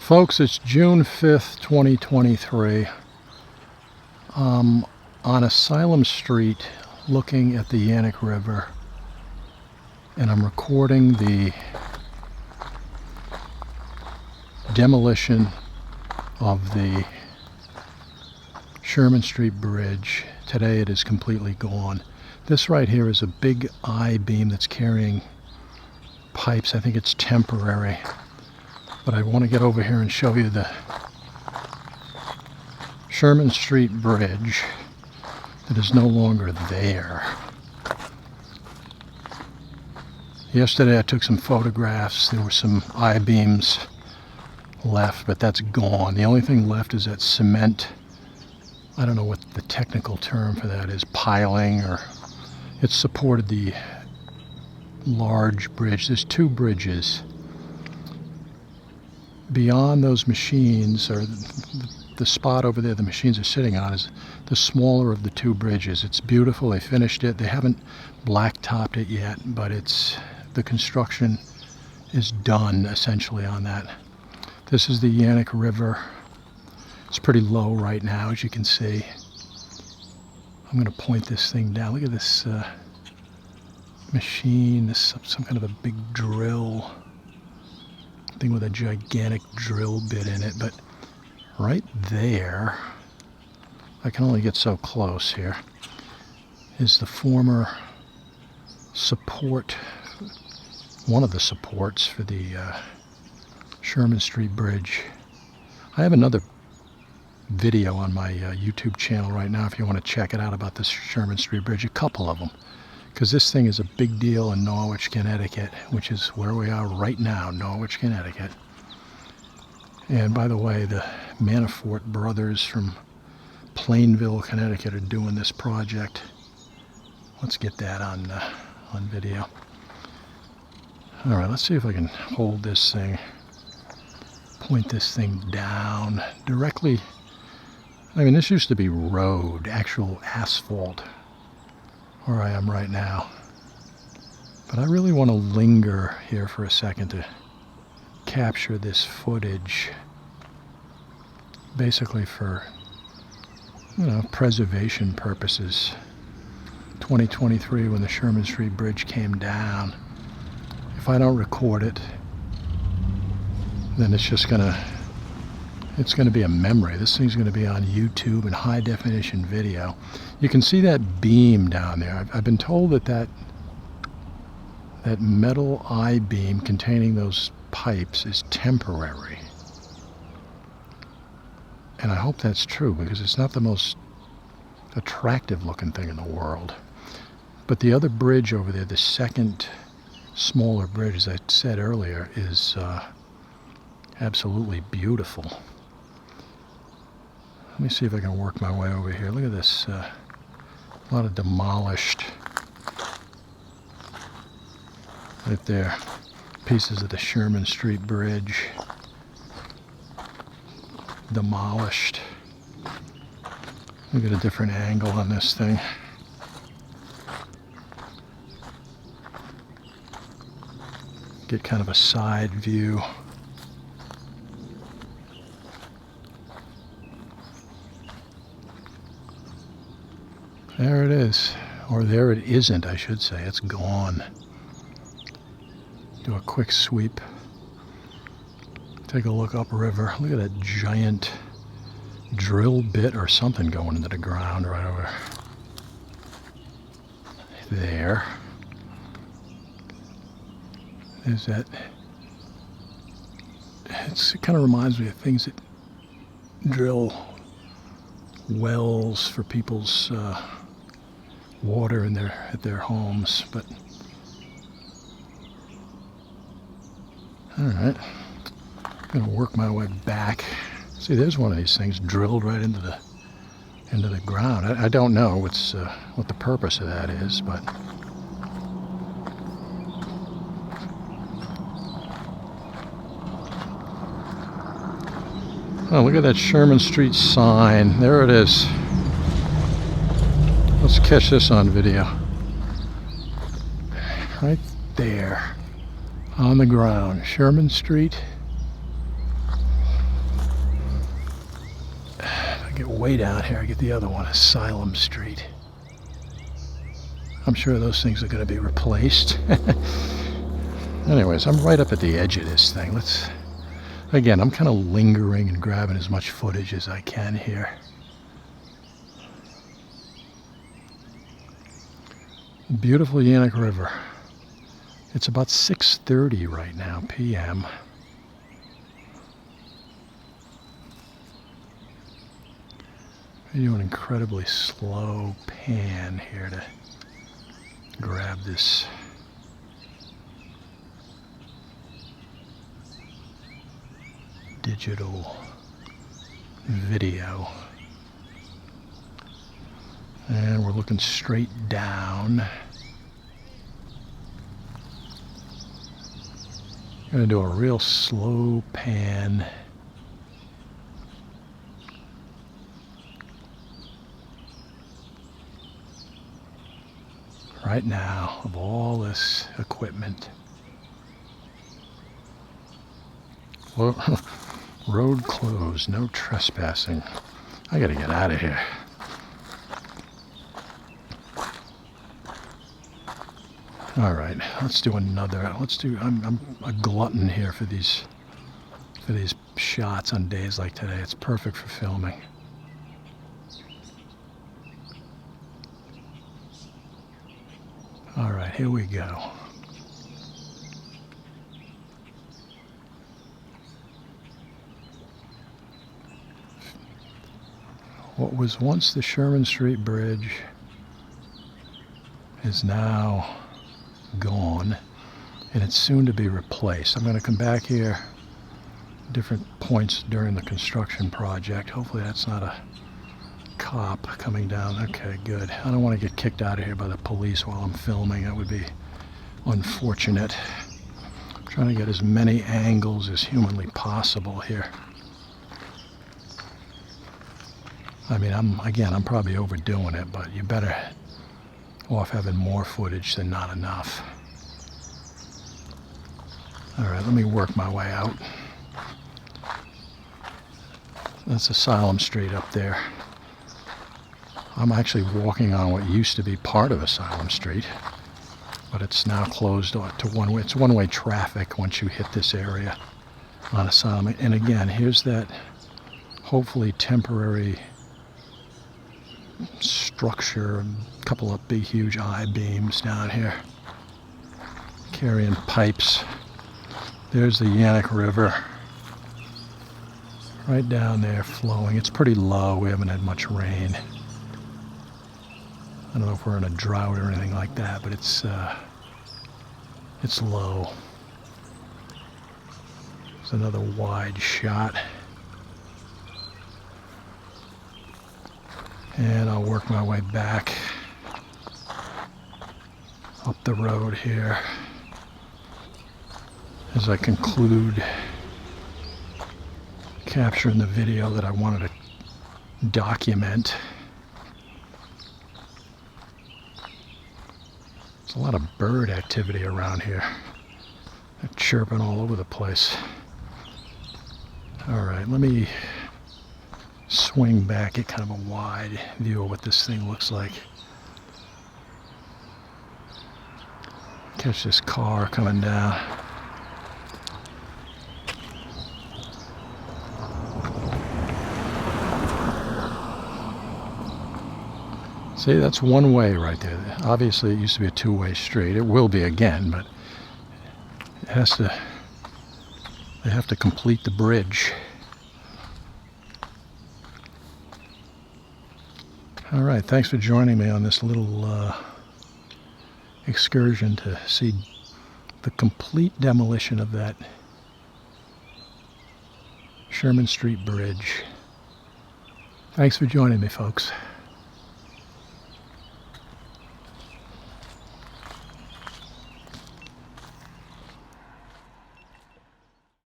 Folks, it's June 5th, 2023. I'm on Asylum Street looking at the Yannick River, and I'm recording the demolition of the Sherman Street Bridge. Today it is completely gone. This right here is a big I-beam that's carrying pipes. I think it's temporary. But I want to get over here and show you the Sherman Street Bridge that is no longer there. Yesterday I took some photographs. There were some I-beams left, but that's gone. The only thing left is that cement. I don't know what the technical term for that is, piling, or it supported the large bridge. There's two bridges. Beyond those machines, or the spot over there the machines are sitting on, is the smaller of the two bridges. It's beautiful. They finished it. They haven't blacktopped it yet, but the construction is done essentially on that. This is the Yannick River. It's pretty low right now, as you can see. I'm going to point this thing down. Look at this machine. This some kind of a big drill thing with a gigantic drill bit in it, but right there, I can only get so close here, is the former support, one of the supports for the Sherman Street Bridge. I have another video on my YouTube channel right now if you want to check it out about this Sherman Street Bridge, a couple of them, because this thing is a big deal in Norwich, Connecticut, which is where we are right now, Norwich, Connecticut. And by the way, the Manafort brothers from Plainville, Connecticut are doing this project. Let's get that on video. All right, let's see if I can hold this thing, point this thing down directly. I mean, this used to be road, actual asphalt, where I am right now. But I really want to linger here for a second to capture this footage, basically for, preservation purposes. 2023, when the Sherman Street Bridge came down, if I don't record it, then it's going to be a memory. This thing's going to be on YouTube in high definition video. You can see that beam down there. I've been told that metal I-beam containing those pipes is temporary. And I hope that's true, because it's not the most attractive looking thing in the world. But the other bridge over there, the second smaller bridge, as I said earlier, is absolutely beautiful. Let me see if I can work my way over here. Look at this, a lot of demolished right there. Pieces of the Sherman Street Bridge. Demolished. Look at a different angle on this thing. Get kind of a side view. There it is, or there it isn't, I should say. It's gone. Do a quick sweep. Take a look upriver. Look at that giant drill bit or something going into the ground right over there. There's that. It kind of reminds me of things that drill wells for people's water at their homes, but all right, I'm gonna work my way back. See, there's one of these things drilled right into the ground. I don't know what the purpose of that is, but oh, look at that Sherman Street sign. There it is. Let's catch this on video. Right there on the ground, Sherman Street. get way down here, I get the other one, Asylum Street. I'm sure those things are going to be replaced. Anyways, I'm right up at the edge of this thing. Again, I'm kind of lingering and grabbing as much footage as I can here. Beautiful Yannick River. It's about 6:30 right now, p.m. I do an incredibly slow pan here to grab this digital video. And we're looking straight down. I'm going to do a real slow pan. Right now, of all this equipment. Road closed, no trespassing. I gotta get out of here. All right, let's do another. I'm a glutton here for these shots on days like today. It's perfect for filming. All right, here we go. What was once the Sherman Street Bridge is now gone, and it's soon to be replaced. I'm going to come back here different points during the construction project. Hopefully that's not a cop coming down. Okay, good. I don't want to get kicked out of here by the police while I'm filming. That would be unfortunate. I'm trying to get as many angles as humanly possible here. I mean, I'm probably overdoing it, but you better off having more footage than not enough. All right, let me work my way out. That's Asylum Street up there. I'm actually walking on what used to be part of Asylum Street, but it's now closed to one-way. It's one-way traffic once you hit this area on Asylum. And again, here's that hopefully temporary structure, a couple of big huge I-beams down here carrying pipes. There's the Yannick River right down there flowing. It's pretty low. We haven't had much rain. I don't know if we're in a drought or anything like that, but it's low. It's another wide shot. And I'll work my way back up the road here as I conclude capturing the video that I wanted to document. There's a lot of bird activity around here. They're chirping all over the place. All right, let me swing back, get kind of a wide view of what this thing looks like. Catch this car coming down. See, that's one way right there. Obviously it used to be a two-way street. It will be again, but they have to complete the bridge. All right, thanks for joining me on this little excursion to see the complete demolition of that Sherman Street Bridge. Thanks for joining me, folks.